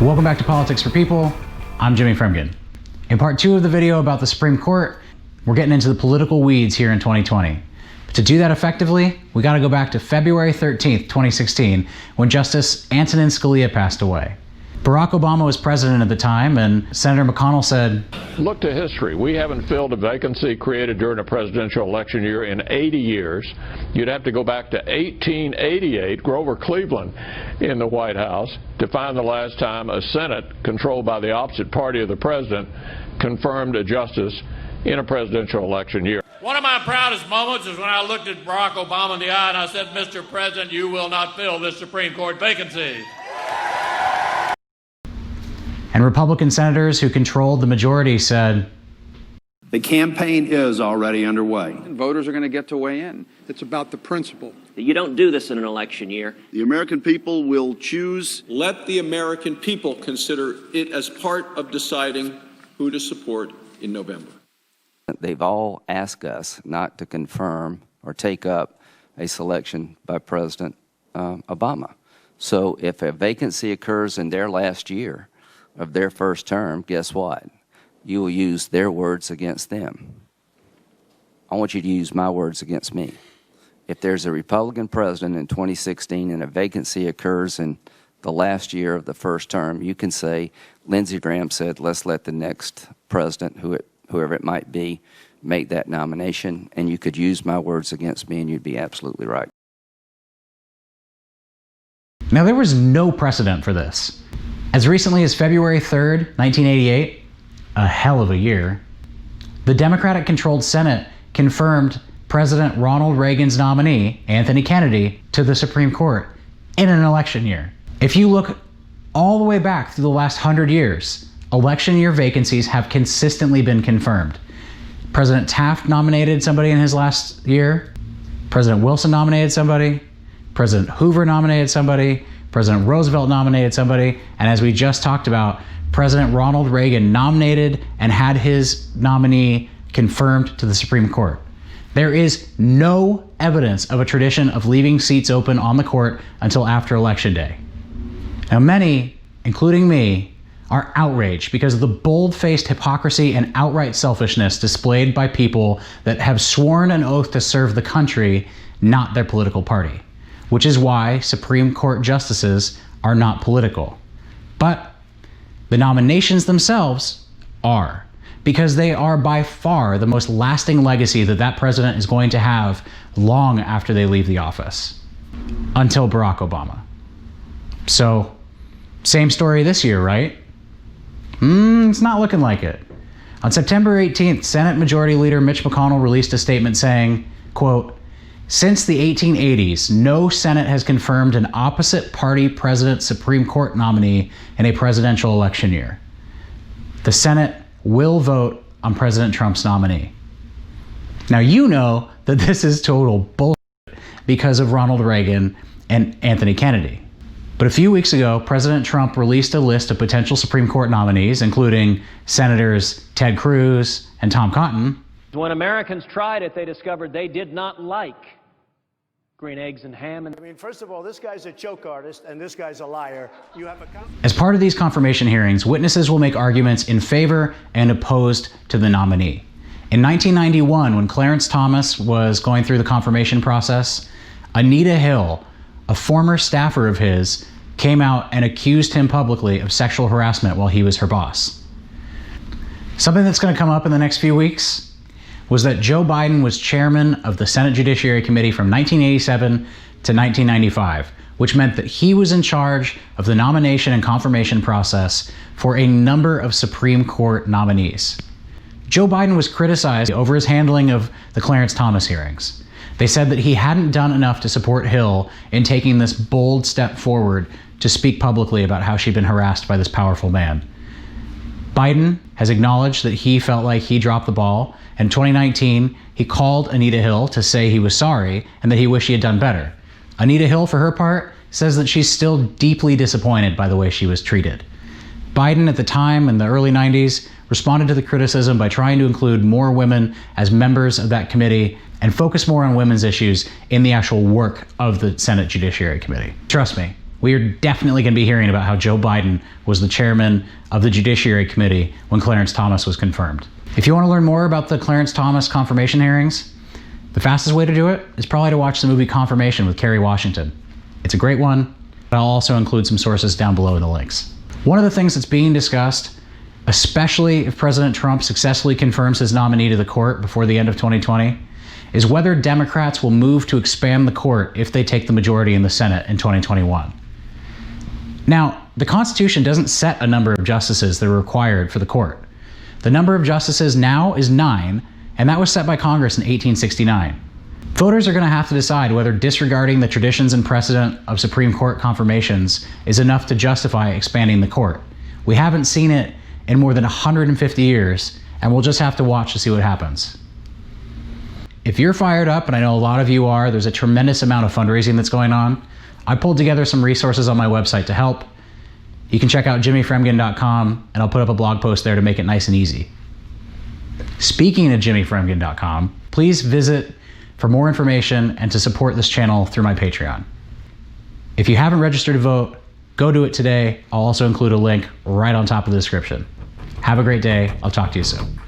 Welcome back to Politics for People. I'm Jimmy Fremgen. In part 2 of the video about the Supreme Court, we're getting into the political weeds here in 2020. But to do that effectively, we got to go back to February 13th, 2016, when Justice Antonin Scalia passed away. Barack Obama was president at the time, and Senator McConnell said, "Look to history. We haven't filled a vacancy created during a presidential election year in 80 years. You'd have to go back to 1888, Grover Cleveland in the White House, to find the last time a Senate controlled by the opposite party of the president confirmed a justice in a presidential election year." One of my proudest moments is when I looked at Barack Obama in the eye and I said, "Mr. President, you will not fill this Supreme Court vacancy." And Republican senators who controlled the majority said, "The campaign is already underway. Voters are going to get to weigh in. It's about the principle. You don't do this in an election year. The American people will choose." Let the American people consider it as part of deciding who to support in November. They've all asked us not to confirm or take up a selection by President Obama. So if a vacancy occurs in their last year of their first term, guess what? You will use their words against them. I want you to use my words against me. If there's a Republican president in 2016 and a vacancy occurs in the last year of the first term, you can say, Lindsey Graham said, let's let the next president, whoever it might be, make that nomination, and you could use my words against me and you'd be absolutely right. Now, there was no precedent for this. As recently as February 3rd, 1988, a hell of a year, the Democratic-controlled Senate confirmed President Ronald Reagan's nominee, Anthony Kennedy, to the Supreme Court in an election year. If you look all the way back through the last 100 years, election year vacancies have consistently been confirmed. President Taft nominated somebody in his last year. President Wilson nominated somebody. President Hoover nominated somebody. President Roosevelt nominated somebody, and as we just talked about, President Ronald Reagan nominated and had his nominee confirmed to the Supreme Court. There is no evidence of a tradition of leaving seats open on the court until after Election Day. Now, many, including me, are outraged because of the bold-faced hypocrisy and outright selfishness displayed by people that have sworn an oath to serve the country, not their political party. Which is why Supreme Court justices are not political. But the nominations themselves are, because they are by far the most lasting legacy that president is going to have long after they leave the office, until Barack Obama. So, same story this year, right? It's not looking like it. On September 18th, Senate Majority Leader Mitch McConnell released a statement saying, quote, "Since the 1880s, no Senate has confirmed an opposite party president Supreme Court nominee in a presidential election year. The Senate will vote on President Trump's nominee." Now, you know that this is total bullshit because of Ronald Reagan and Anthony Kennedy. But a few weeks ago, President Trump released a list of potential Supreme Court nominees, including Senators Ted Cruz and Tom Cotton. When Americans tried it, they discovered they did not like green eggs and ham. I mean, first of all, this guy's a joke artist and this guy's a liar. You have a As part of these confirmation hearings, witnesses will make arguments in favor and opposed to the nominee. In 1991, when Clarence Thomas was going through the confirmation process, Anita Hill, a former staffer of his, came out and accused him publicly of sexual harassment while he was her boss. Something that's going to come up in the next few weeks was that Joe Biden was chairman of the Senate Judiciary Committee from 1987 to 1995, which meant that he was in charge of the nomination and confirmation process for a number of Supreme Court nominees. Joe Biden was criticized over his handling of the Clarence Thomas hearings. They said that he hadn't done enough to support Hill in taking this bold step forward to speak publicly about how she'd been harassed by this powerful man. Biden has acknowledged that he felt like he dropped the ball. In 2019, he called Anita Hill to say he was sorry and that he wished he had done better. Anita Hill, for her part, says that she's still deeply disappointed by the way she was treated. Biden, at the time, in the early 90s, responded to the criticism by trying to include more women as members of that committee and focus more on women's issues in the actual work of the Senate Judiciary Committee. Trust me, we are definitely going to be hearing about how Joe Biden was the chairman of the Judiciary Committee when Clarence Thomas was confirmed. If you want to learn more about the Clarence Thomas confirmation hearings, the fastest way to do it is probably to watch the movie Confirmation with Kerry Washington. It's a great one, but I'll also include some sources down below in the links. One of the things that's being discussed, especially if President Trump successfully confirms his nominee to the court before the end of 2020, is whether Democrats will move to expand the court if they take the majority in the Senate in 2021. Now, the Constitution doesn't set a number of justices that are required for the court. The number of justices now is 9, and that was set by Congress in 1869. Voters are going to have to decide whether disregarding the traditions and precedent of Supreme Court confirmations is enough to justify expanding the court. We haven't seen it in more than 150 years, and we'll just have to watch to see what happens. If you're fired up, and I know a lot of you are, there's a tremendous amount of fundraising that's going on. I pulled together some resources on my website to help. You can check out jimmyfremgen.com, and I'll put up a blog post there to make it nice and easy. Speaking of jimmyfremgen.com, please visit for more information and to support this channel through my Patreon. If you haven't registered to vote, go do it today. I'll also include a link right on top of the description. Have a great day. I'll talk to you soon.